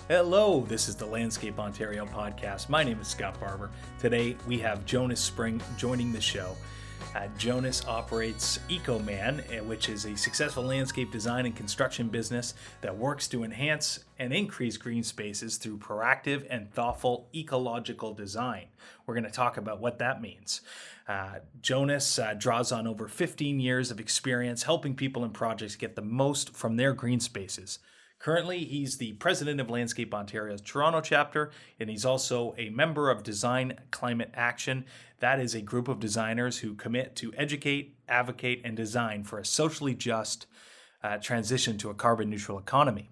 Hello, this is the Landscape Ontario podcast. My name is Scott Barber. Today we have Jonas Spring joining the show. Jonas operates Ecoman, which is a successful landscape design and construction business that works to enhance and increase green spaces through proactive and thoughtful ecological design. We're going to talk about what that means. Jonas draws on over 15 years of experience helping people and projects get the most from their green spaces. Currently, he's the president of Landscape Ontario's Toronto chapter, and he's also a member of Design Climate Action. That is a group of designers who commit to educate, advocate, and design for a socially just transition to a carbon neutral economy.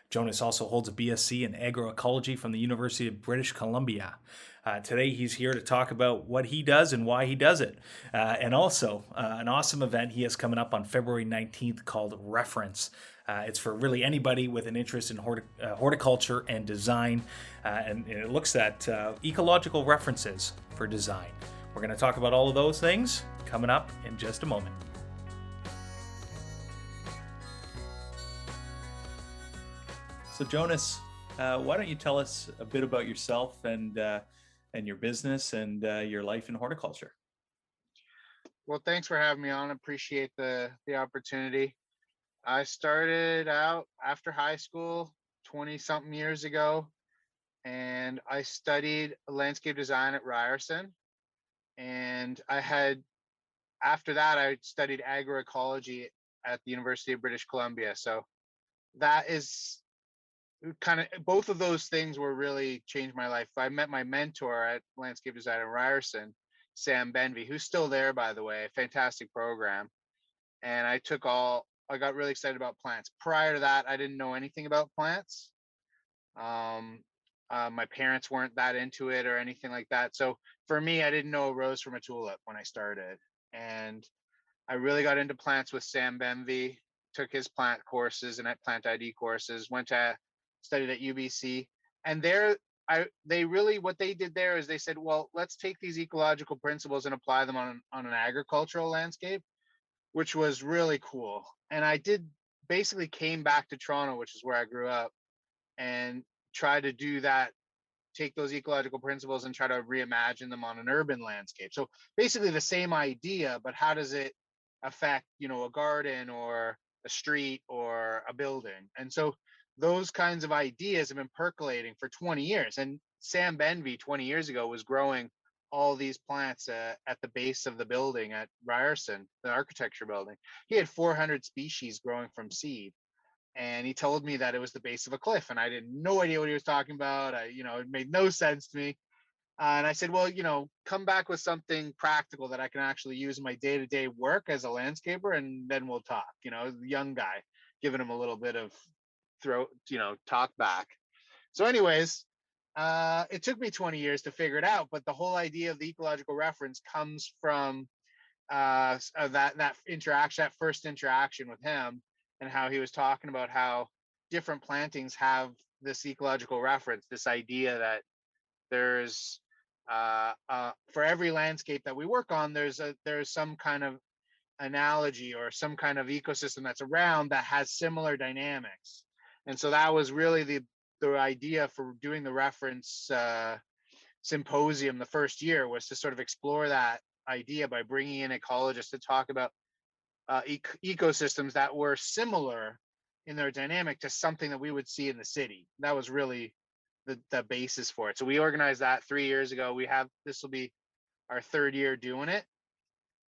Jonas also holds a BSc in agroecology from the University of British Columbia. Today, he's here to talk about what he does and why he does it. And also, an awesome event he has coming up on February 19th called Reference. It's for really anybody with an interest in horticulture and design, and it looks at ecological references for design. We're going to talk about all of those things coming up in just a moment. So Jonas, why don't you tell us a bit about yourself and your business and your life in horticulture? Well, thanks for having me on. Appreciate the opportunity. I started out after high school 20 something years ago, and I studied landscape design at Ryerson. And after that, I studied agroecology at the University of British Columbia. So that is kind of, both of those things were really changed my life. I met my mentor at landscape design at Ryerson, Sam Benvey, who's still there, by the way, fantastic program. And I got really excited about plants. Prior to that, I didn't know anything about plants. My parents weren't that into it or anything like that. So for me, I didn't know a rose from a tulip when I started. And I really got into plants with Sam Benvey, took his plant courses and plant ID courses, studied at UBC. And what they did there is they said, well, let's take these ecological principles and apply them on an agricultural landscape, which was really cool. And I basically came back to Toronto, which is where I grew up, and try to do that, take those ecological principles and try to reimagine them on an urban landscape. So basically the same idea, but how does it affect, a garden or a street or a building? And so those kinds of ideas have been percolating for 20 years. And Sam Benvey 20 years ago was growing all these plants at the base of the building at Ryerson, the architecture building. He had 400 species growing from seed. And he told me that it was the base of a cliff, and I had no idea what he was talking about. It made no sense to me. And I said, well, come back with something practical that I can actually use in my day-to-day work as a landscaper, and then we'll talk. The young guy, giving him a little bit of talk back. So anyways, it took me 20 years to figure it out, but the whole idea of the ecological reference comes from that interaction, that first interaction with him, and how he was talking about how different plantings have this ecological reference, this idea that there's for every landscape that we work on, there's some kind of analogy or some kind of ecosystem that's around that has similar dynamics. And so that was really the idea for doing the reference symposium the first year, was to sort of explore that idea by bringing in ecologists to talk about ecosystems that were similar in their dynamic to something that we would see in the city. That was really the basis for it. So we organized that 3 years ago. This will be our third year doing it.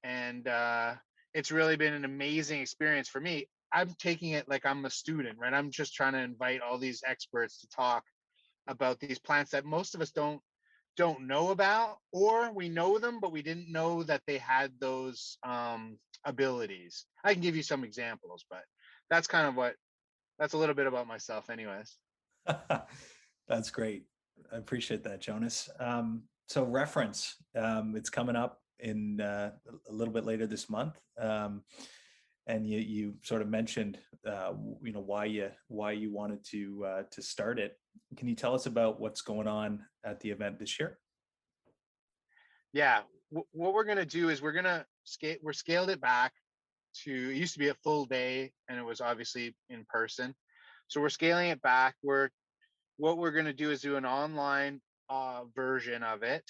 And it's really been an amazing experience for me. I'm taking it like I'm a student, right? I'm just trying to invite all these experts to talk about these plants that most of us don't know about, or we know them, but we didn't know that they had those abilities. I can give you some examples, but that's a little bit about myself anyways. That's great. I appreciate that, Jonas. So Reference, it's coming up in a little bit later this month. And you sort of mentioned, why you wanted to start it. Can you tell us about what's going on at the event this year? Yeah, what we're gonna do is we're scaled it back to, it used to be a full day, and it was obviously in person. So we're scaling it back. We're what we're going to do is do an online version of it,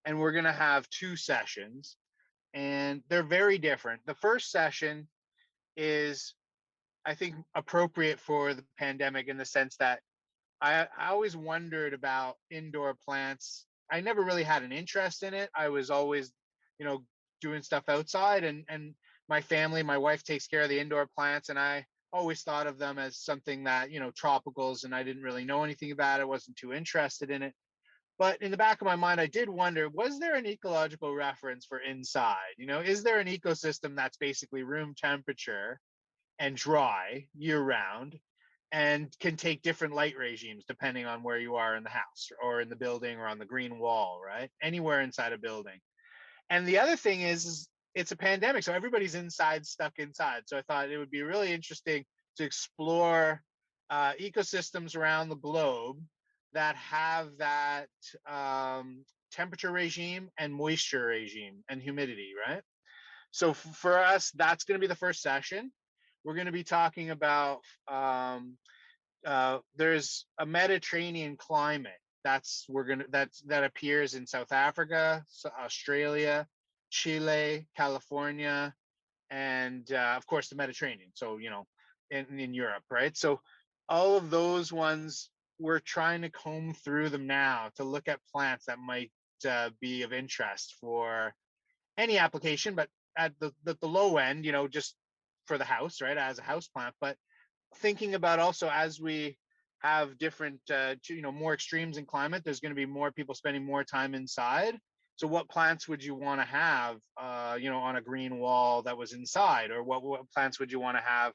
and we're going to have 2 sessions, and they're very different. The first session is, I think, appropriate for the pandemic in the sense that I always wondered about indoor plants. I never really had an interest in it. I was always, you know, doing stuff outside, and my family, my wife takes care of the indoor plants, and I always thought of them as something that, tropicals, and I didn't really know anything about it, wasn't too interested in it. But in the back of my mind, I did wonder, was there an ecological reference for inside? Is there an ecosystem that's basically room temperature and dry year round, and can take different light regimes depending on where you are in the house or in the building or on the green wall, right? Anywhere inside a building. And the other thing is it's a pandemic, so everybody's inside, stuck inside. So I thought it would be really interesting to explore ecosystems around the globe that have that temperature regime and moisture regime and humidity, right? So for us, that's going to be the first session. We're going to be talking about there's a Mediterranean climate that appears in South Africa, Australia, Chile, California, and of course the Mediterranean. So in Europe, right? So all of those ones, we're trying to comb through them now to look at plants that might be of interest for any application, but at the low end, just for the house, right, as a house plant. But thinking about also, as we have different more extremes in climate, there's going to be more people spending more time inside. So what plants would you want to have on a green wall that was inside? Or what plants would you want to have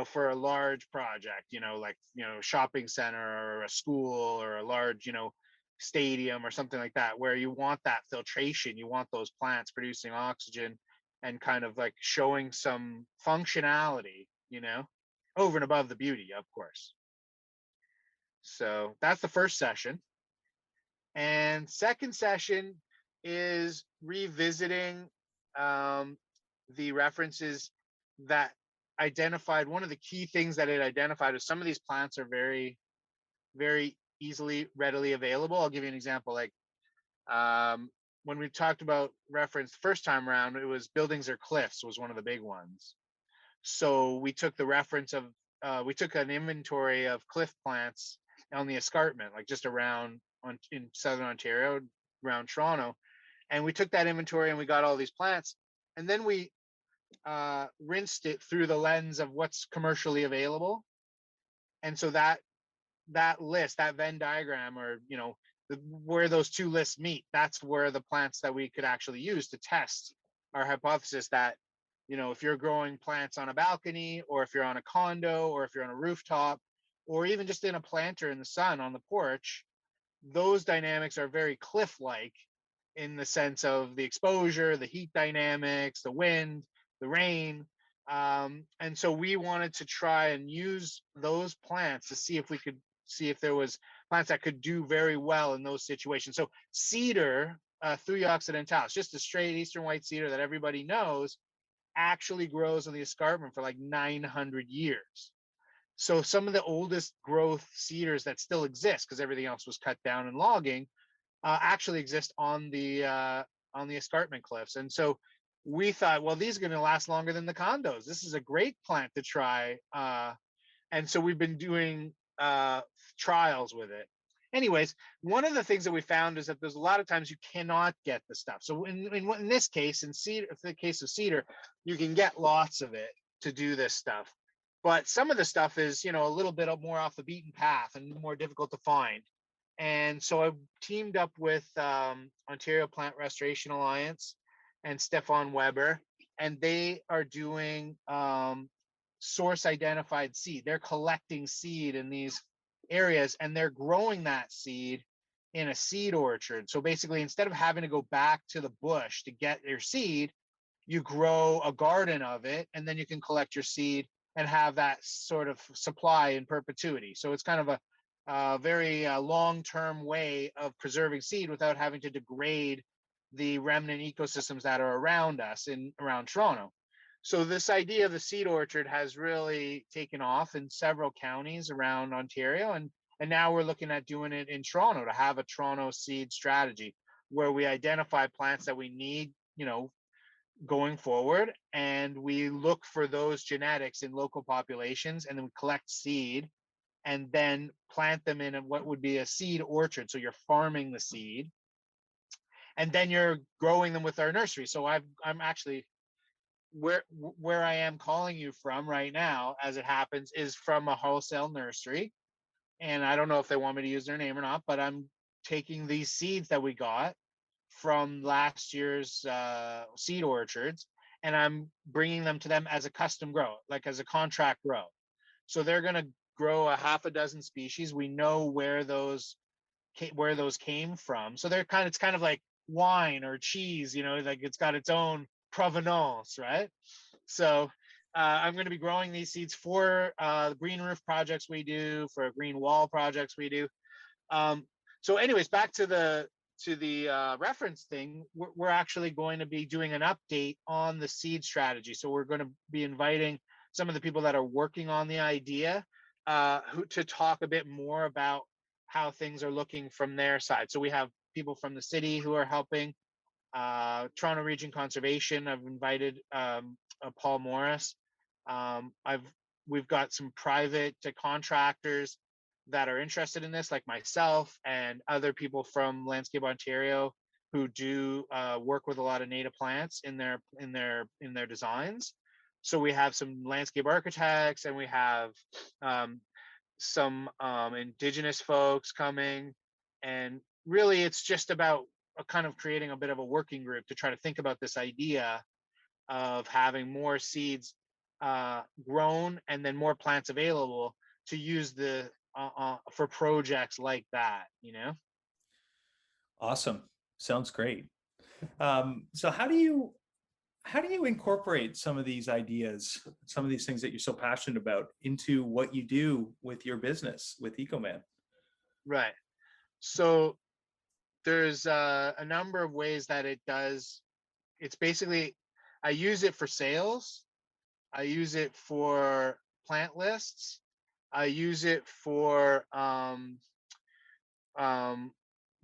for a large project, like shopping center or a school or a large stadium or something like that, where you want that filtration, you want those plants producing oxygen and kind of like showing some functionality, over and above the beauty, of course. So that's the first session. And second session is revisiting the references that identified. One of the key things that it identified is some of these plants are very, very readily available. I'll give you an example. Like when we talked about reference the first time around, it was buildings or cliffs was one of the big ones. So we took the reference of we took an inventory of cliff plants on the escarpment, like just around in southern Ontario, around Toronto, and we took that inventory and we got all these plants, and then we rinsed it through the lens of what's commercially available. And so that list, that Venn diagram, or where those two lists meet, that's where the plants that we could actually use to test our hypothesis that if you're growing plants on a balcony, or if you're on a condo, or if you're on a rooftop, or even just in a planter in the sun on the porch, those dynamics are very cliff-like in the sense of the exposure, the heat dynamics, the wind, the rain. And so we wanted to try and use those plants to see if there was plants that could do very well in those situations. So cedar, Thuya occidentalis, just a straight eastern white cedar that everybody knows, actually grows on the escarpment for like 900 years. So some of the oldest growth cedars that still exist, because everything else was cut down in logging, actually exist on the escarpment cliffs. And so we thought, well, these are going to last longer than the condos. This is a great plant to try. And so we've been doing trials with it. Anyways, one of the things that we found is that there's a lot of times you cannot get the stuff. So in this case, in the case of cedar, you can get lots of it to do this stuff. But some of the stuff is, a little bit more off the beaten path and more difficult to find. And so I teamed up with Ontario Plant Restoration Alliance and Stefan Weber, and they are doing source identified seed. They're collecting seed in these areas, and they're growing that seed in a seed orchard. So basically, instead of having to go back to the bush to get your seed, you grow a garden of it, and then you can collect your seed and have that sort of supply in perpetuity. So it's kind of a very long-term way of preserving seed without having to degrade the remnant ecosystems that are around us around Toronto. So this idea of the seed orchard has really taken off in several counties around Ontario, and And now we're looking at doing it in Toronto, to have a Toronto seed strategy where we identify plants that we need, going forward, and we look for those genetics in local populations, and then we collect seed and then plant them in what would be a seed orchard. So you're farming the seed, and then you're growing them with our nursery. So I'm actually where I am calling you from right now, as it happens, is from a wholesale nursery. And I don't know if they want me to use their name or not, but I'm taking these seeds that we got from last year's seed orchards, and I'm bringing them to them as a custom grow, like as a contract grow. So they're going to grow a half a dozen species. We know where those came from. So it's kind of like wine or cheese, like it's got its own provenance, right? So I'm going to be growing these seeds for green roof projects we do, for green wall projects we do. Um, so, anyways, back to the reference thing. We're actually going to be doing an update on the seed strategy. So we're going to be inviting some of the people that are working on the idea to talk a bit more about how things are looking from their side. So we have people from the city who are helping. Toronto Region Conservation, I've invited Paul Morris. I've We've got some private contractors that are interested in this, like myself and other people from Landscape Ontario who do work with a lot of native plants in their designs. So we have some landscape architects, and we have some Indigenous folks coming, and really it's just about kind of creating a bit of a working group to try to think about this idea of having more seeds grown and then more plants available to use for projects like that, Awesome. Sounds great. So how do you incorporate some of these ideas, some of these things that you're so passionate about, into what you do with your business with Ecoman? Right. So there's a number of ways that it does. It's basically, I use it for sales, I use it for plant lists, I use it for um,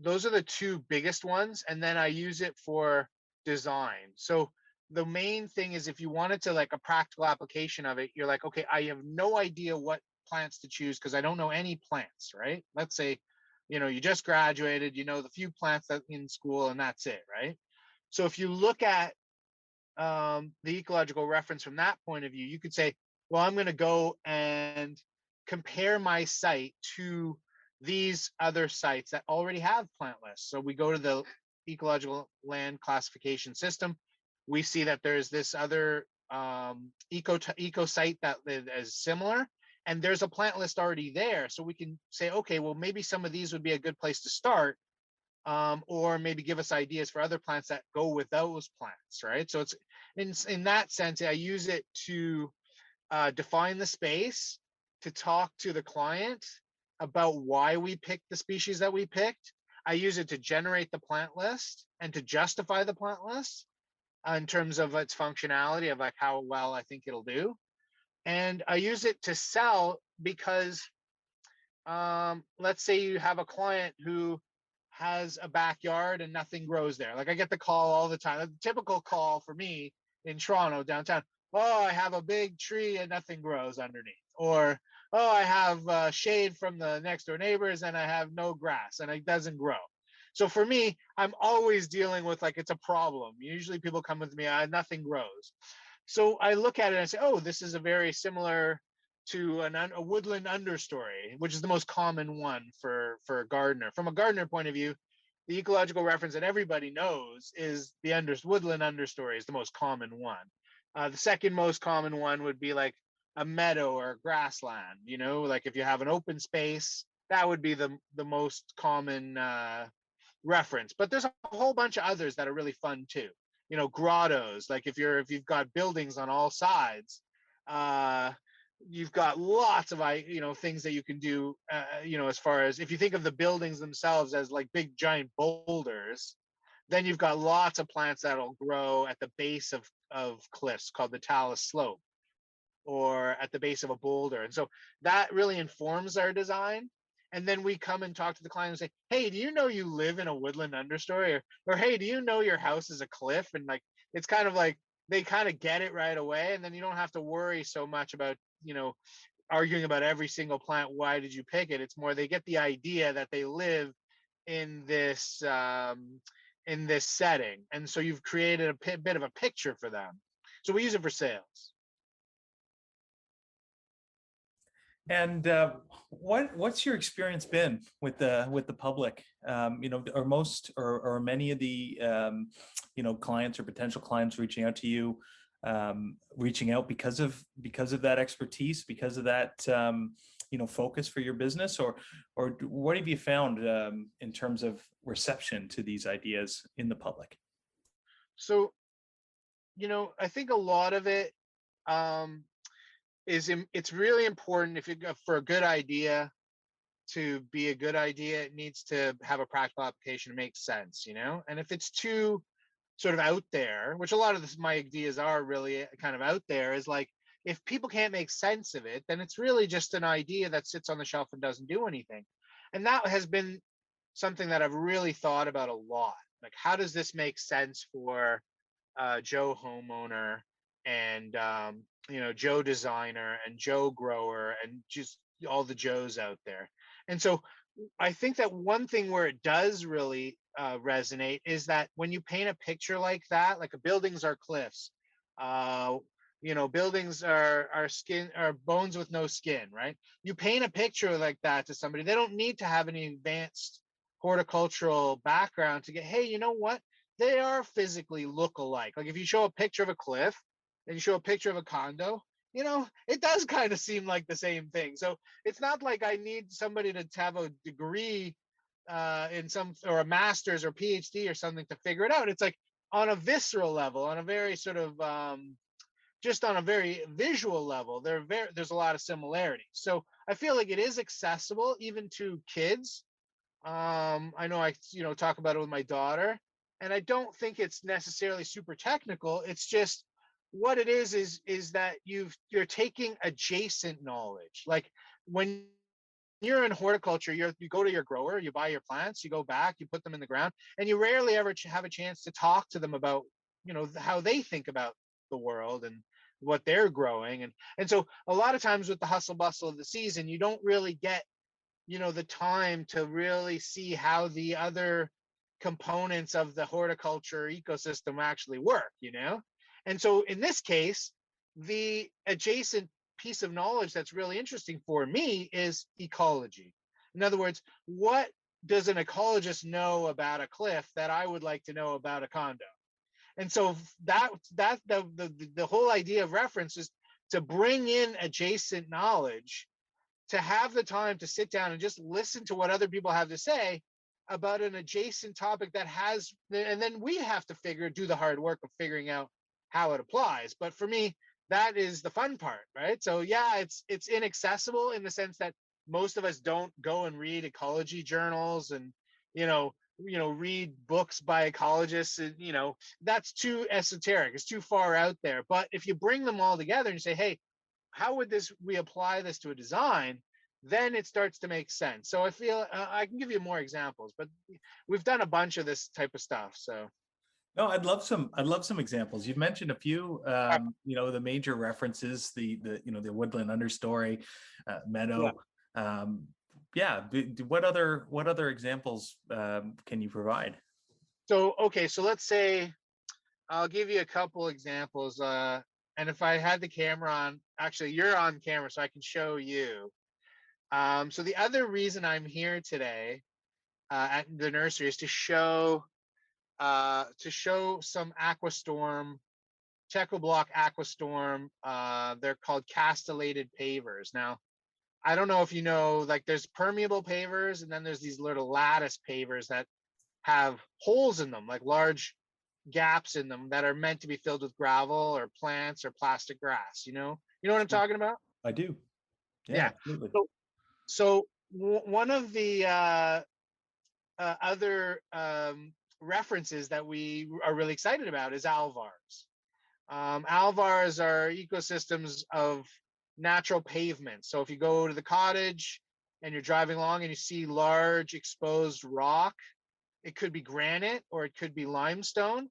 those are the two biggest ones, and then I use it for design. So the main thing is, if you wanted to, like, a practical application of it, you're like, okay, I have no idea what plants to choose because I don't know any plants, right? Let's say, you just graduated, the few plants that in school, and that's it, right? So if you look at the ecological reference from that point of view, you could say, well, I'm going to go and compare my site to these other sites that already have plant lists. So we go to the ecological land classification system. We see that there's this other eco site that is similar, and there's a plant list already there. So we can say, okay, well, maybe some of these would be a good place to start, or maybe give us ideas for other plants that go with those plants, right? So it's in that sense, I use it to define the space, to talk to the client about why we picked the species that we picked. I use it to generate the plant list and to justify the plant list in terms of its functionality, of like how well I think it'll do. And I use it to sell because let's say you have a client who has a backyard and nothing grows there. Like, I get the call all the time. The typical call for me in Toronto downtown: oh, I have a big tree and nothing grows underneath. Or, oh, I have shade from the next door neighbors and I have no grass and it doesn't grow. So for me, I'm always dealing with, like, it's a problem. Usually people come with me, nothing grows. So I look at it and I say, oh, this is a very similar to a woodland understory, which is the most common one for a gardener. From a gardener point of view, the ecological reference that everybody knows is the woodland understory is the most common one. The second most common one would be like a meadow or a grassland. Like if you have an open space, that would be the most common reference. But there's a whole bunch of others that are really fun too. Grottos. Like if you've got buildings on all sides, you've got lots of things that you can do. As far as, if you think of the buildings themselves as like big giant boulders, then you've got lots of plants that'll grow at the base of cliffs called the talus slope, or at the base of a boulder. And so that really informs our design. And then we come and talk to the client and say, hey, do you know you live in a woodland understory? Or hey, do you know your house is a cliff? And like, it's kind of like they kind of get it right away. And then you don't have to worry so much about, arguing about every single plant. Why did you pick it? It's more they get the idea that they live in this setting, and so you've created a bit of a picture for them. So we use it for sales. And what's your experience been with the public? Are most or many of the clients or potential clients reaching out to you, reaching out because of that expertise, because of that focus for your business, or what have you found in terms of reception to these ideas in the public? So I think a lot of it um, it's really important if you go for a good idea to be a good idea. It needs to have a practical application to make sense, and if it's too sort of out there, which a lot of my ideas are really kind of out there, is like if people can't make sense of it, then it's really just an idea that sits on the shelf and doesn't do anything. And that has been something that I've really thought about a lot. Like, how does this make sense for Joe homeowner and Joe designer and Joe grower and just all the Joes out there? And so I think that one thing where it does really resonate is that when you paint a picture like that, like buildings are cliffs, uh, buildings are bones with no skin, right? You paint a picture like that to somebody, they don't need to have any advanced horticultural background to get, hey, you know what? They are physically look alike. Like if you show a picture of a cliff and you show a picture of a condo, it does kind of seem like the same thing. So it's not like I need somebody to have a degree in some or a master's or PhD or something to figure it out. It's like on a visceral level, on a very sort of just on a very visual level, there's a lot of similarities. So I feel like it is accessible even to kids. I know I talk about it with my daughter, and I don't think it's necessarily super technical. It's just what it is that you're taking adjacent knowledge. Like when you're in horticulture, you go to your grower, you buy your plants, you go back, you put them in the ground, and you rarely ever have a chance to talk to them about how they think about the world and what they're growing. And so a lot of times with the hustle bustle of the season, you don't really get the time to really see how the other components of the horticulture ecosystem actually work. And so in this case, the adjacent piece of knowledge that's really interesting for me is ecology. In other words, what does an ecologist know about a cliff that I would like to know about a condo? And so the whole idea of reference is to bring in adjacent knowledge, to have the time to sit down and just listen to what other people have to say about an adjacent topic that has, and then we have to do the hard work of figuring out how it applies. But for me, that is the fun part, right? So yeah, it's inaccessible in the sense that most of us don't go and read ecology journals and read books by ecologists, and that's too esoteric, it's too far out there. But if you bring them all together and you say, hey, how would we apply this to a design, then it starts to make sense. So I feel I can give you more examples, but we've done a bunch of this type of stuff. So No, I'd love some examples. You've mentioned a few, the major references, the woodland understory, yeah. meadow. Um, yeah. What other examples can you provide? So okay, so let's say I'll give you a couple examples. And if I had the camera on, actually you're on camera, so I can show you. So the other reason I'm here today at the nursery is to show some Aquastorm, Checo Block Aquastorm. They're called castellated pavers. Now, I don't know if you know, like there's permeable pavers, and then there's these little lattice pavers that have holes in them, like large gaps in them that are meant to be filled with gravel or plants or plastic grass. You know what I'm talking about? I do. Yeah, Yeah. absolutely. So one of the other references that we are really excited about is alvars. Alvars are ecosystems of natural pavement. So if you go to the cottage, and you're driving along and you see large exposed rock. It could be granite or it could be limestone,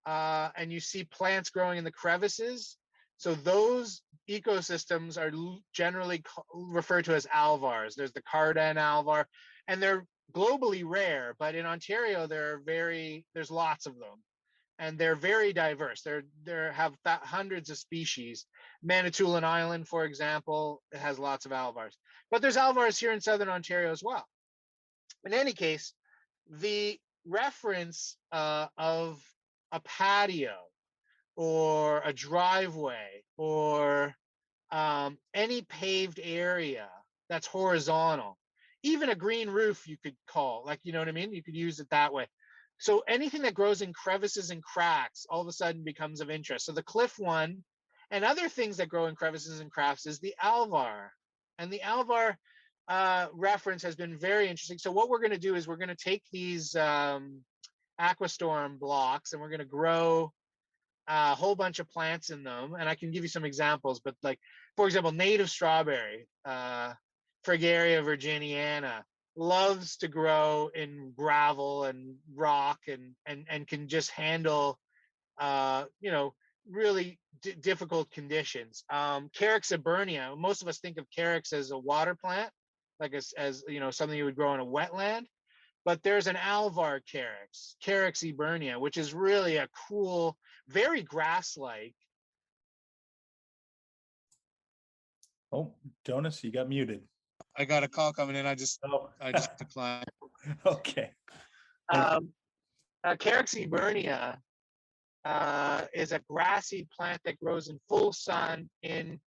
and you see plants growing in the crevices. So those ecosystems are generally referred to as alvars. There's the Cardan alvar, and they're globally rare, but in Ontario there's lots of them, and they're very diverse. They have hundreds of species. Manitoulin Island, for example, has lots of alvars, but there's alvars here in southern Ontario as well. In any case, the reference of a patio or a driveway or any paved area that's horizontal, even a green roof you could call, like, you know what I mean? You could use it that way. So anything that grows in crevices and cracks all of a sudden becomes of interest. So the cliff one and other things that grow in crevices and cracks is the alvar. And the alvar reference has been very interesting. So what we're going to do is we're going to take these aquastorm blocks and we're going to grow a whole bunch of plants in them, and I can give you some examples. But like, for example, native strawberry, Fragaria virginiana, loves to grow in gravel and rock, and can just handle, really difficult conditions. Carex eburnia. Most of us think of carex as a water plant, like as something you would grow in a wetland. But there's an alvar carex, Carex eburnia, which is really a cool, very grass-like. Oh, Jonas, you got muted. I got a call coming in. I just declined. Okay. Carex eburnia is a grassy plant that grows in full sun in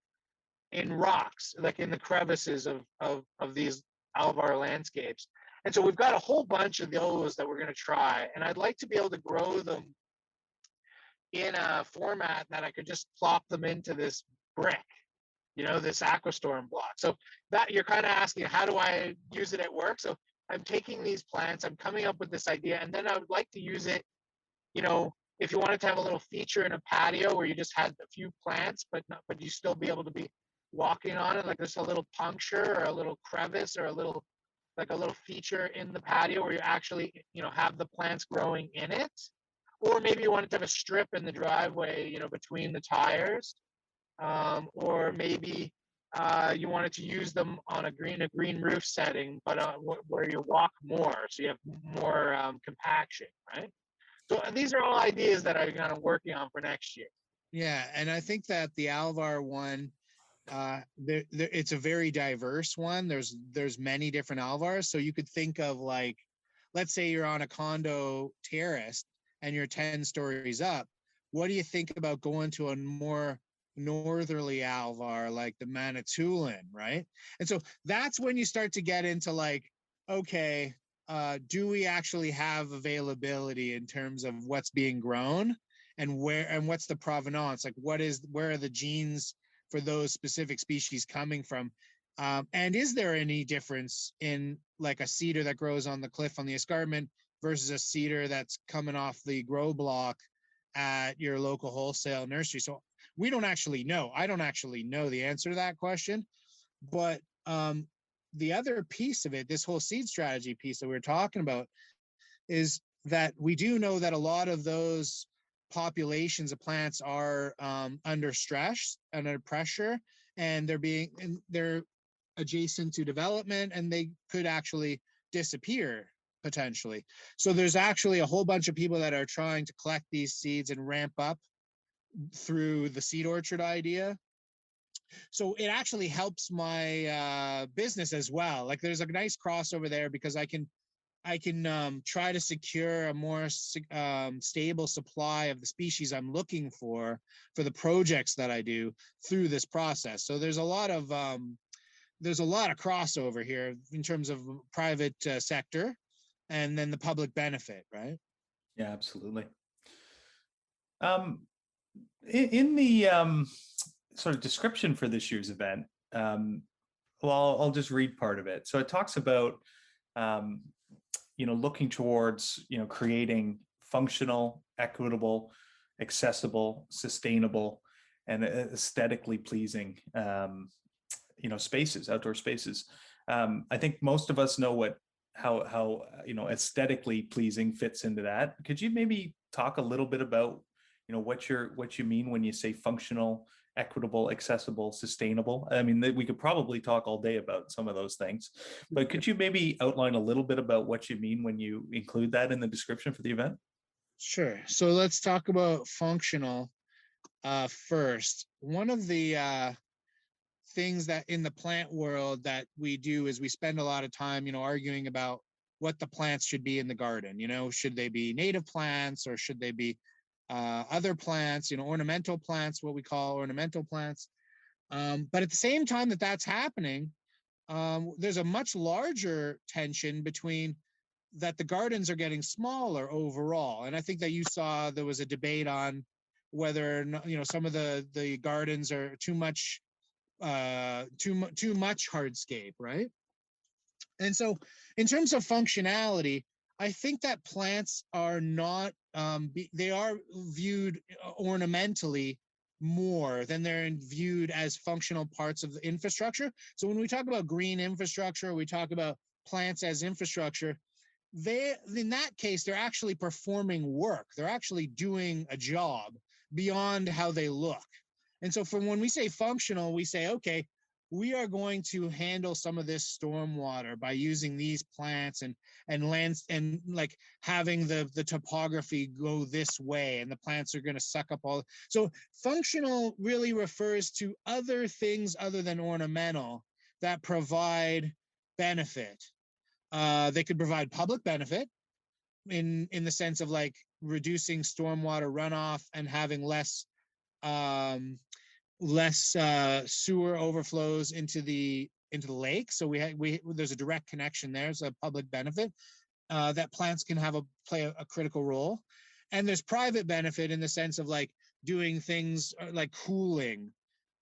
rocks, like in the crevices of these alvar landscapes. And so we've got a whole bunch of those that we're going to try, and I'd like to be able to grow them in a format that I could just plop them into this brick, this aquastorm block. So that you're kind of asking, how do I use it at work? So I'm taking these plants, I'm coming up with this idea, and then I would like to use it, if you wanted to have a little feature in a patio where you just had a few plants, but you still be able to be walking on it, like there's a little puncture or a little crevice or a little feature in the patio where you actually, have the plants growing in it. Or maybe you wanted to have a strip in the driveway, between the tires. Or maybe you wanted to use them on a green roof setting, but where you walk more, so you have more compaction, right? So these are all ideas that I'm kind of working on for next year. Yeah, and I think that the alvar one, it's a very diverse one. There's many different alvars, so you could think of, like, let's say you're on a condo terrace and you're 10 stories up. What do you think about going to a more northerly alvar like the Manitoulin, right? And so that's when you start to get into, like, okay, do we actually have availability in terms of what's being grown and what's the provenance? Like, where are the genes for those specific species coming from? And is there any difference in, like, a cedar that grows on the cliff on the escarpment versus a cedar that's coming off the grow block at your local wholesale nursery? So we don't actually know. I don't actually know the answer to that question. But the other piece of it, this whole seed strategy piece that we're talking about, is that we do know that a lot of those populations of plants are under stress, under pressure, and they're adjacent to development, and they could actually disappear potentially. So there's actually a whole bunch of people that are trying to collect these seeds and ramp up through the seed orchard idea. So it actually helps my business as well. Like, there's a nice crossover there because I can try to secure a more stable supply of the species I'm looking for the projects that I do through this process. So there's a lot of crossover here in terms of private sector and then the public benefit, right? Yeah, absolutely. In the sort of description for this year's event, well, I'll just read part of it. So it talks about looking towards, creating functional, equitable, accessible, sustainable, and aesthetically pleasing, spaces, outdoor spaces. I think most of us know how aesthetically pleasing fits into that. Could you maybe talk a little bit about what you mean when you say functional, equitable, accessible, sustainable? I mean, we could probably talk all day about some of those things, but could you maybe outline a little bit about what you mean when you include that in the description for the event? Sure. So let's talk about functional first. One of the things that in the plant world that we do is we spend a lot of time, arguing about what the plants should be in the garden. Should they be native plants or should they be other plants, ornamental plants, what we call ornamental plants. But at the same time that that's happening, there's a much larger tension between that the gardens are getting smaller overall. And I think that you saw there was a debate on whether some of the gardens are too much hardscape, right? And so in terms of functionality, I think that plants are not they are viewed ornamentally more than they're viewed as functional parts of the infrastructure. So when we talk about green infrastructure, we talk about plants as infrastructure, in that case they're actually performing work. They're actually doing a job beyond how they look. And so from when we say functional, we say, okay, we are going to handle some of this stormwater by using these plants and lands and like having the topography go this way, and the plants are going to suck up all. So functional really refers to other things other than ornamental that provide benefit. They could provide public benefit in the sense of like reducing stormwater runoff and having less sewer overflows into the lake. So there's a direct connection there. It's a public benefit that plants can play a critical role. And there's private benefit in the sense of like doing things like cooling.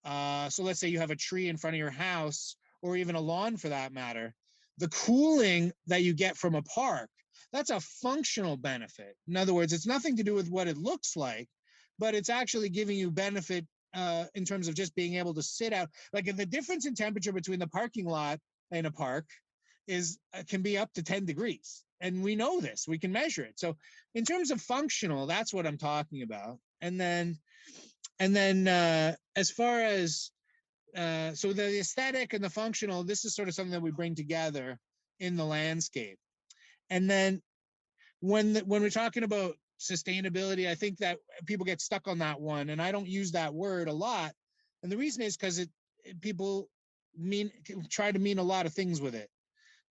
So let's say you have a tree in front of your house, or even a lawn for that matter. The cooling that you get from a park, that's a functional benefit. In other words, it's nothing to do with what it looks like, but it's actually giving you benefit in terms of just being able to sit out. Like the difference in temperature between the parking lot and a park can be up to 10 degrees. And we know this, we can measure it. So in terms of functional, that's what I'm talking about. And then as far as, so the aesthetic and the functional, this is sort of something that we bring together in the landscape. And then when we're talking about sustainability, I think that people get stuck on that one, and I don't use that word a lot. And the reason is because people try to mean a lot of things with it.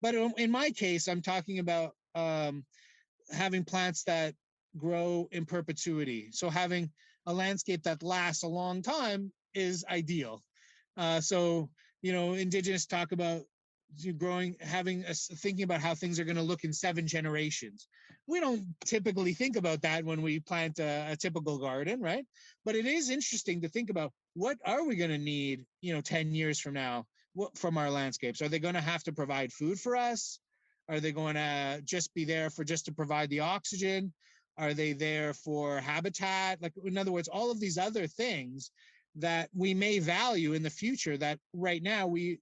But in my case, I'm talking about having plants that grow in perpetuity. So having a landscape that lasts a long time is ideal. So indigenous talk about thinking about how things are going to look in 7 generations. We don't typically think about that when we plant a typical garden, right? But it is interesting to think about, what are we going to need 10 years from now from our landscapes? Are they going to have to provide food for us? Are they going to just be there just to provide the oxygen? Are they there for habitat? Like, in other words, all of these other things that we may value in the future that right now we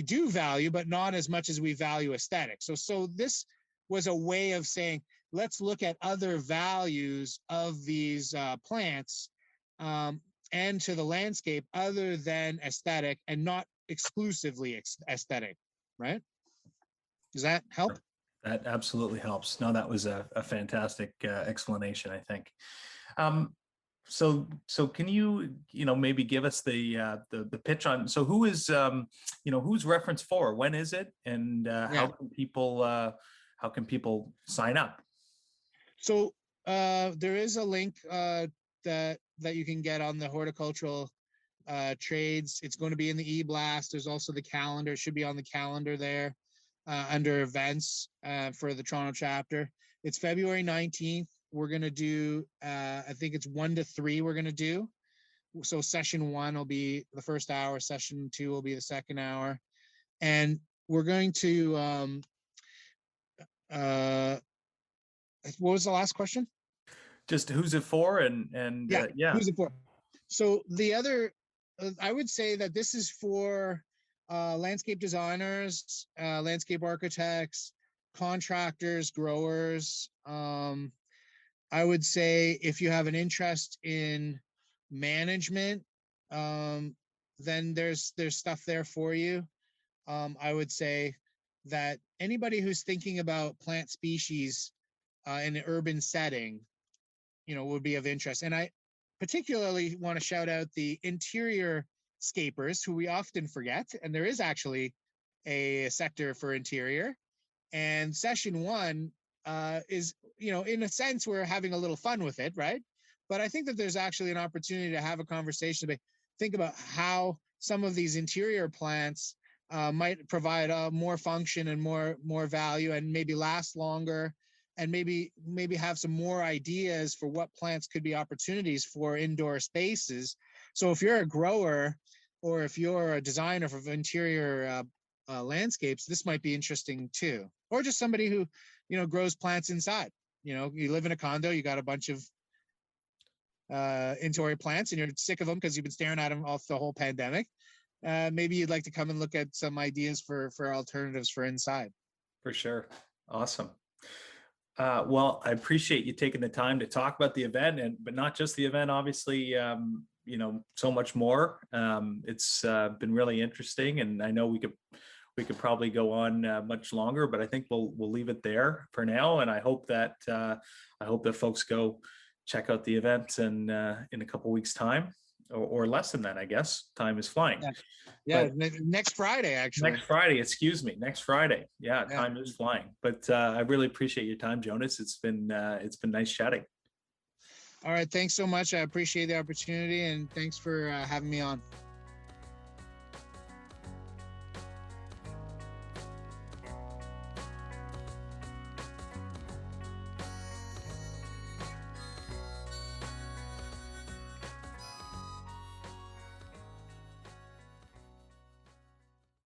do value, but not as much as we value aesthetics. So this was a way of saying, let's look at other values of these plants and to the landscape other than aesthetic, and not exclusively aesthetic, right? Does that help? That absolutely helps. No, that was a fantastic explanation, I think. So can you maybe give us the pitch on, so who is who's reference for, when is it, and how can people sign up? So there is a link that you can get on the horticultural trades. It's going to be in the e-blast. There's also the calendar. It should be on the calendar there under events for the Toronto chapter. It's February 19th. We're going to do, I think it's 1 to 3 we're going to do. So session 1 will be the first hour. Session 2 will be the second hour. And we're going to, what was the last question? Just who's it for? And yeah. Who's it for? So the other, I would say that this is for landscape designers, landscape architects, contractors, growers. I would say if you have an interest in management, then there's stuff there for you. I would say that anybody who's thinking about plant species in an urban setting, would be of interest. And I particularly want to shout out the interior scapers, who we often forget. And there is actually a sector for interior. And session one is, in a sense, we're having a little fun with it, right? But I think that there's actually an opportunity to have a conversation to think about how some of these interior plants might provide more function and more value, and maybe last longer, and maybe have some more ideas for what plants could be opportunities for indoor spaces. So if you're a grower, or if you're a designer for interior landscapes, this might be interesting too. Or just somebody who, grows plants inside. You live in a condo, you got a bunch of indoor plants, and you're sick of them because you've been staring at them off the whole pandemic. Maybe you'd like to come and look at some ideas for alternatives for inside. For sure. Awesome. Well, I appreciate you taking the time to talk about the event, but not just the event, obviously, so much more. It's been really interesting, and I know we could probably go on much longer, but I think we'll leave it there for now. And I hope that folks go check out the event in a couple weeks' time, or less than that, I guess. Time is flying. Yeah, next Friday, actually. Next Friday. Yeah, time is flying. But I really appreciate your time, Jonas. It's been nice chatting. All right, thanks so much. I appreciate the opportunity, and thanks for having me on.